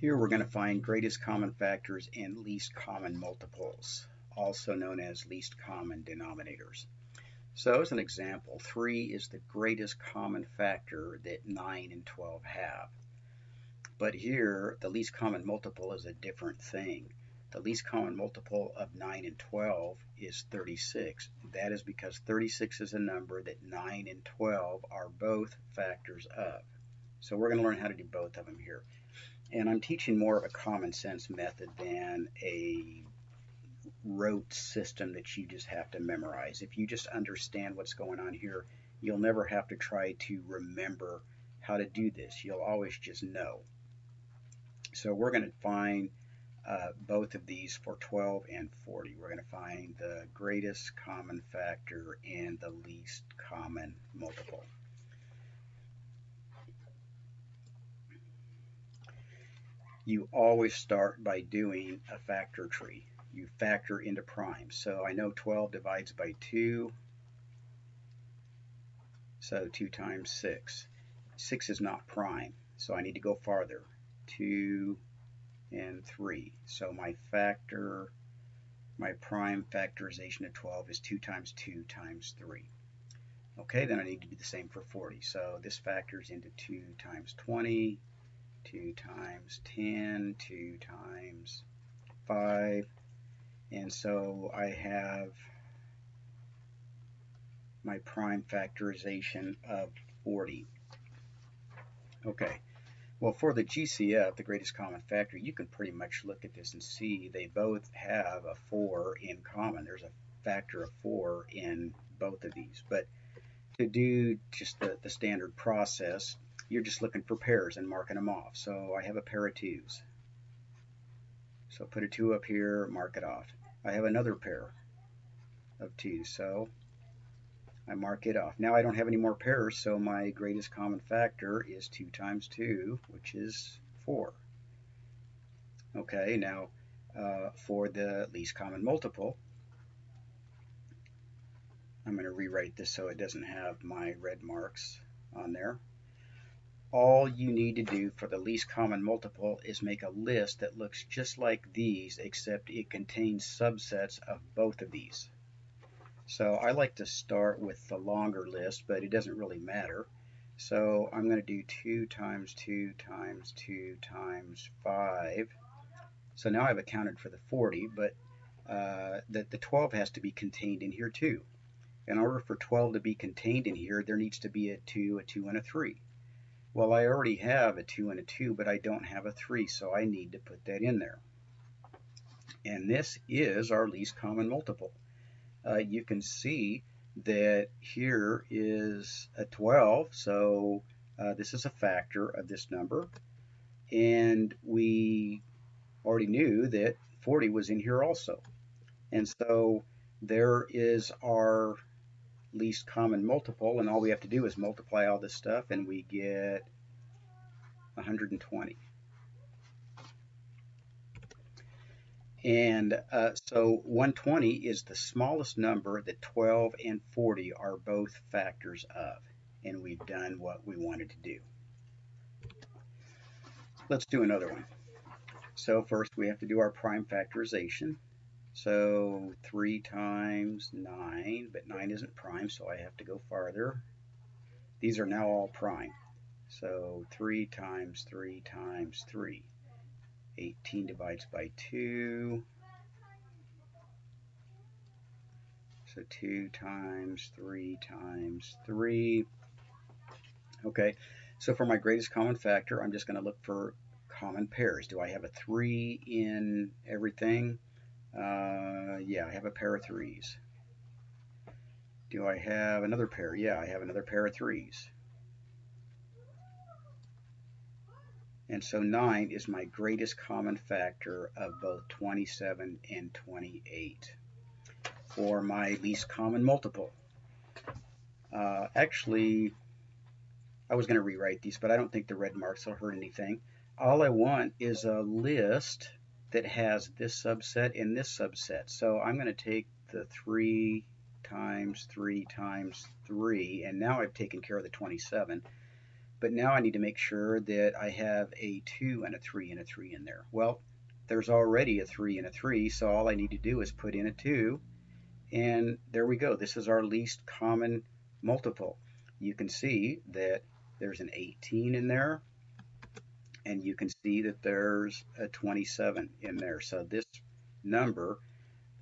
Here we're going to find greatest common factors and least common multiples, also known as least common denominators. So as an example, 3 is the greatest common factor that 9 and 12 have. But here, the least common multiple is a different thing. The least common multiple of 9 and 12 is 36. That is because 36 is a number that 9 and 12 are both factors of. So we're going to learn how to do both of them here. And I'm teaching more of a common sense method than a rote system that you just have to memorize. If you just understand what's going on here, you'll never have to try to remember how to do this. You'll always just know. So we're going to find both of these for 12 and 40. We're going to find the greatest common factor and the least common multiple. You always start by doing a factor tree. You factor into primes. So I know 12 divides by 2, so 2 times 6. 6 is not prime, so I need to go farther. 2 and 3. So my prime factorization of 12 is 2 times 2 times 3. Okay, then I need to do the same for 40. So this factors into 2 times 20, 2 times 10, 2 times 5, and so I have my prime factorization of 40. Okay, well, for the GCF, the greatest common factor, you can pretty much look at this and see they both have a 4 in common. There's a factor of 4 in both of these, but to do just the standard process, you're just looking for pairs and marking them off. So I have a pair of 2s. So put a 2 up here, mark it off. I have another pair of 2s, so I mark it off. Now I don't have any more pairs, so my greatest common factor is 2 times 2, which is 4. Okay, now for the least common multiple, I'm going to rewrite this so it doesn't have my red marks on there. All you need to do for the least common multiple is make a list that looks just like these, except it contains subsets of both of these. So I like to start with the longer list, but it doesn't really matter. So I'm going to do 2 times 2 times 2 times 5. So now I've accounted for the 40, but the 12 has to be contained in here too. In order for 12 to be contained in here, there needs to be a 2, and a 3. Well, I already have a 2 and a 2, but I don't have a 3, so I need to put that in there. And this is our least common multiple. You can see that here is a 12, so this is a factor of this number. And we already knew that 40 was in here also. And so there is our least common multiple, and all we have to do is multiply all this stuff and we get 120. And so 120 is the smallest number that 12 and 40 are both factors of, and we've done what we wanted to do. Let's do another one. So first we have to do our prime factorization. So 3 times 9, but 9 isn't prime, so I have to go farther. These are now all prime. So 3 times 3 times 3. 18 divides by 2. So 2 times 3 times 3. Okay, so for my greatest common factor, I'm just going to look for common pairs. Do I have a 3 in everything? Yeah, I have a pair of 3s. Do I have another pair? Yeah, I have another pair of 3s. And so 9 is my greatest common factor of both 27 and 28. For my least common multiple, actually, I was going to rewrite these, but I don't think the red marks will hurt anything. All I want is a list that has this subset and this subset. So I'm going to take the 3 times 3 times 3, and now I've taken care of the 27. But now I need to make sure that I have a 2 and a 3 and a 3 in there. Well, there's already a 3 and a 3, so all I need to do is put in a 2, and there we go. This is our least common multiple. You can see that there's an 18 in there, and you can see that there's a 27 in there. So this number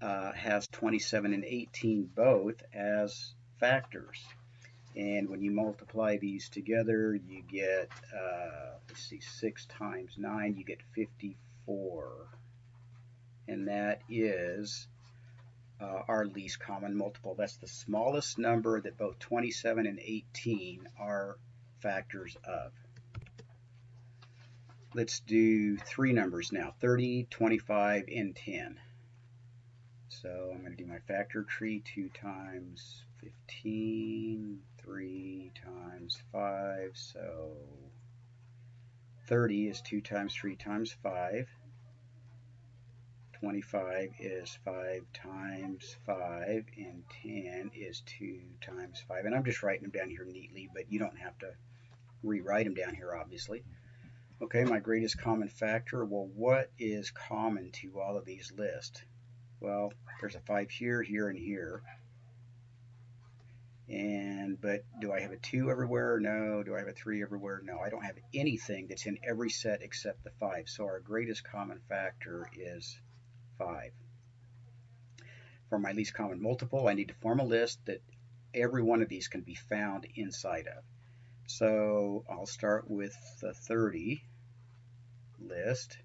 has 27 and 18 both as factors. And when you multiply these together, you get, let's see, 6 times 9, you get 54. And that is our least common multiple. That's the smallest number that both 27 and 18 are factors of. Let's do 3 numbers now, 30, 25, and 10. So I'm going to do my factor tree. 2 times 15, 3 times 5, so 30 is 2 times 3 times 5. 25 is 5 times 5, and 10 is 2 times 5. And I'm just writing them down here neatly, but you don't have to rewrite them down here, obviously. Okay, my greatest common factor. Well, what is common to all of these lists? Well, there's a 5 here, here, and here. But do I have a 2 everywhere? No. Do I have a 3 everywhere? No. I don't have anything that's in every set except the 5. So our greatest common factor is 5. For my least common multiple, I need to form a list that every one of these can be found inside of. So I'll start with the 30 list.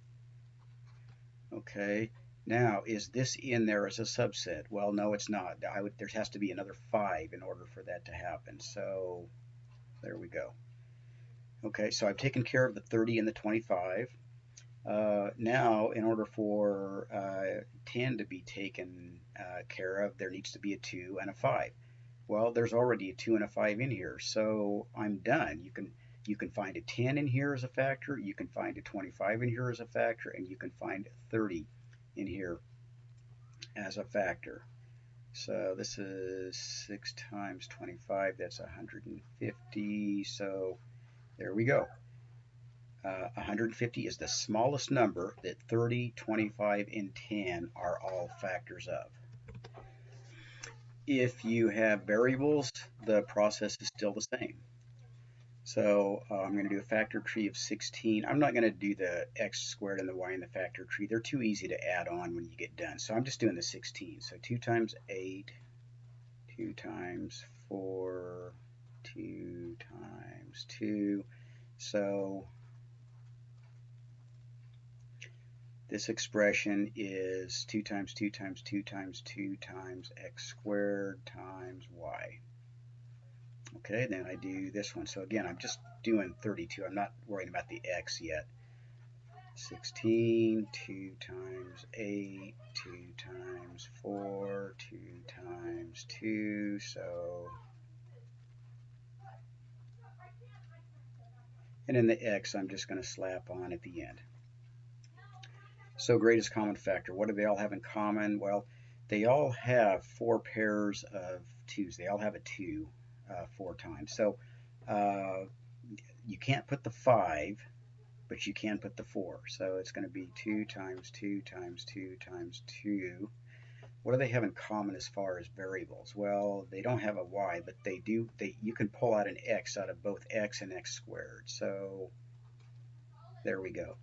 Okay. Now, is this in there as a subset? Well, no, it's not. There has to be another 5 in order for that to happen. So there we go. Okay, so I've taken care of the 30 and the 25. Now, in order for 10 to be taken care of, there needs to be a 2 and a 5. Well, there's already a 2 and a 5 in here, so I'm done. You can find a 10 in here as a factor, you can find a 25 in here as a factor, and you can find 30 in here as a factor. So this is 6 times 25, that's 150, so there we go. 150 is the smallest number that 30, 25, and 10 are all factors of. If you have variables, the process is still the same. So I'm going to do a factor tree of 16. I'm not going to do the x squared and the y in the factor tree. They're too easy to add on when you get done. So I'm just doing the 16. So 2 times 8, 2 times 4, 2 times 2. So this expression is 2 times 2 times 2 times 2 times x squared times y. Okay, then I do this one. So again, I'm just doing 32. I'm not worrying about the x yet. 16, 2 times 8, 2 times 4, 2 times 2, so... And then the x I'm just going to slap on at the end. So greatest common factor, what do they all have in common? Well, they all have 4 pairs of 2's. They all have a 2 4 times. So you can't put the 5, but you can put the 4. So it's going to be 2 times 2 times 2 times 2. What do they have in common as far as variables? Well, they don't have a y, but they do. You can pull out an x out of both x and x squared. So there we go.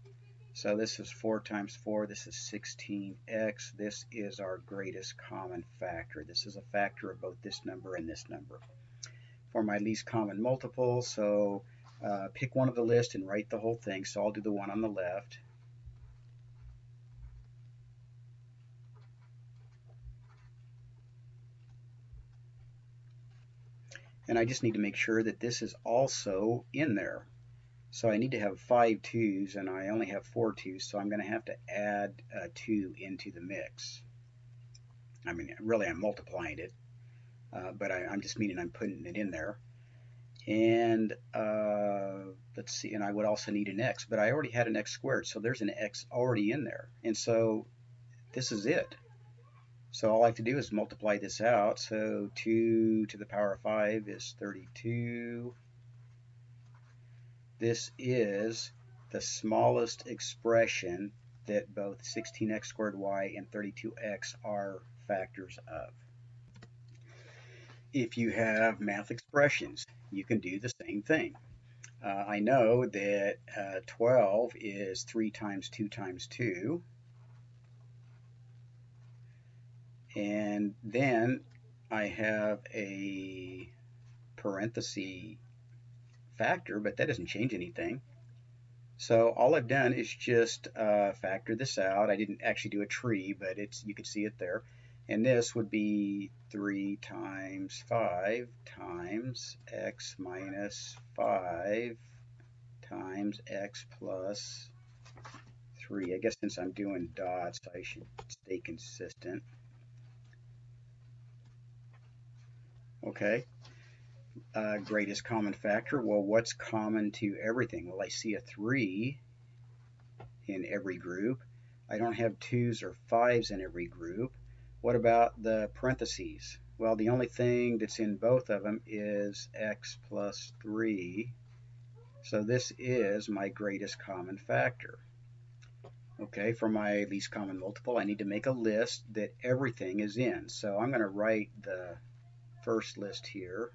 So this is 4 times 4. This is 16x. This is our greatest common factor. This is a factor of both this number and this number. For my least common multiple, so pick one of the list and write the whole thing. So I'll do the one on the left. And I just need to make sure that this is also in there. So I need to have 5 2's, and I only have 4 2's, so I'm going to have to add 2 into the mix. I mean, really, I'm multiplying it, but I'm just meaning I'm putting it in there. And let's see, and I would also need an x, but I already had an x squared, so there's an x already in there. And so this is it. So all I have to do is multiply this out. So 2 to the power of 5 is 32. This is the smallest expression that both 16x squared y and 32x are factors of. If you have math expressions, you can do the same thing. I know that 12 is 3 times 2 times 2. And then I have a parenthesis factor, but that doesn't change anything. So all I've done is just factor this out. I didn't actually do a tree, but you can see it there. And this would be 3 times 5 times x minus 5 times x plus 3. I guess since I'm doing dots, I should stay consistent. Okay. Greatest common factor. Well, what's common to everything? Well, I see a 3 in every group. I don't have 2's or 5's in every group. What about the parentheses? Well, the only thing that's in both of them is x plus 3. So this is my greatest common factor. Okay, for my least common multiple, I need to make a list that everything is in. So I'm going to write the first list here.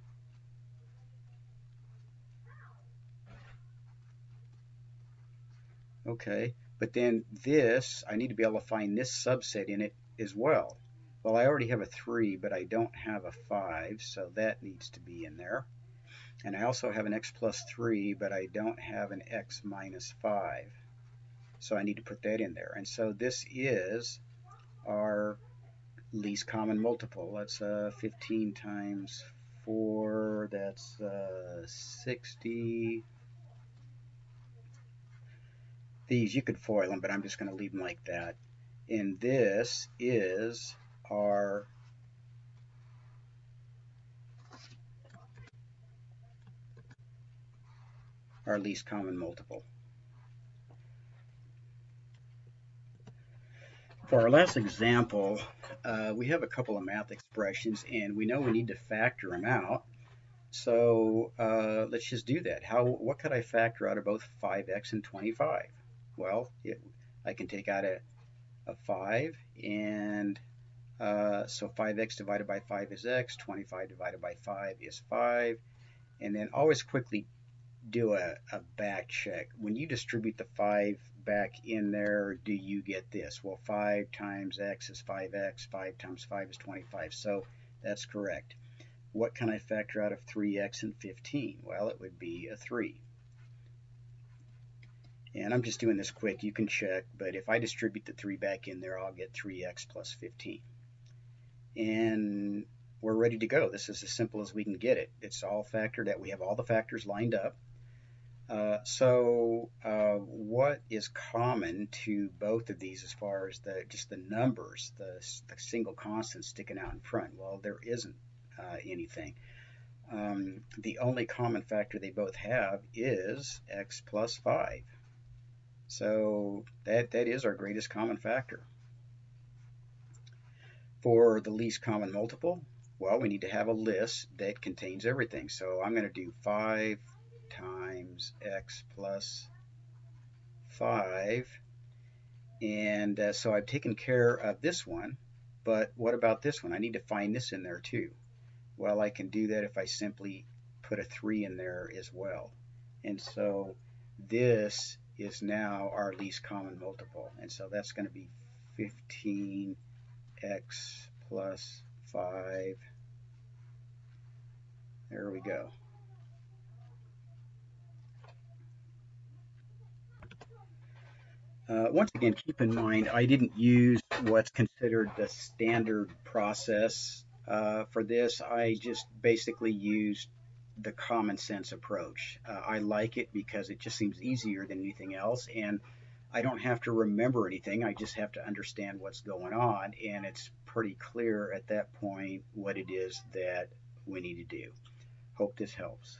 Okay, but then this, I need to be able to find this subset in it as well. Well, I already have a 3, but I don't have a 5, so that needs to be in there. And I also have an x plus 3, but I don't have an x minus 5. So I need to put that in there. And so this is our least common multiple. That's 15 times 4, that's 60. These, you could FOIL them, but I'm just going to leave them like that. And this is our least common multiple. For our last example, we have a couple of math expressions, and we know we need to factor them out. So let's just do that. What could I factor out of both 5x and 25? Well, I can take out a 5, and so 5x divided by 5 is x, 25 divided by 5 is 5, and then always quickly do a back check. When you distribute the 5 back in there, do you get this? Well, 5 times x is 5x, 5 times 5 is 25, so that's correct. What can I factor out of 3x and 15? Well, it would be a 3. And I'm just doing this quick, you can check, but if I distribute the 3 back in there, I'll get 3x plus 15. And we're ready to go. This is as simple as we can get it. It's all factored out. We have all the factors lined up. What is common to both of these as far as just the numbers, the single constant sticking out in front? Well, there isn't anything. The only common factor they both have is x plus 5. So that is our greatest common factor. For the least common multiple, well, we need to have a list that contains everything. So I'm going to do 5 times x plus 5. And so I've taken care of this one. But what about this one? I need to find this in there too. Well, I can do that if I simply put a 3 in there as well. And so this is now our least common multiple. And so that's going to be 15x plus 5. There we go. Once again, keep in mind, I didn't use what's considered the standard process for this. I just basically used the common sense approach. I like it because it just seems easier than anything else, and I don't have to remember anything. I just have to understand what's going on, and it's pretty clear at that point what it is that we need to do. Hope this helps.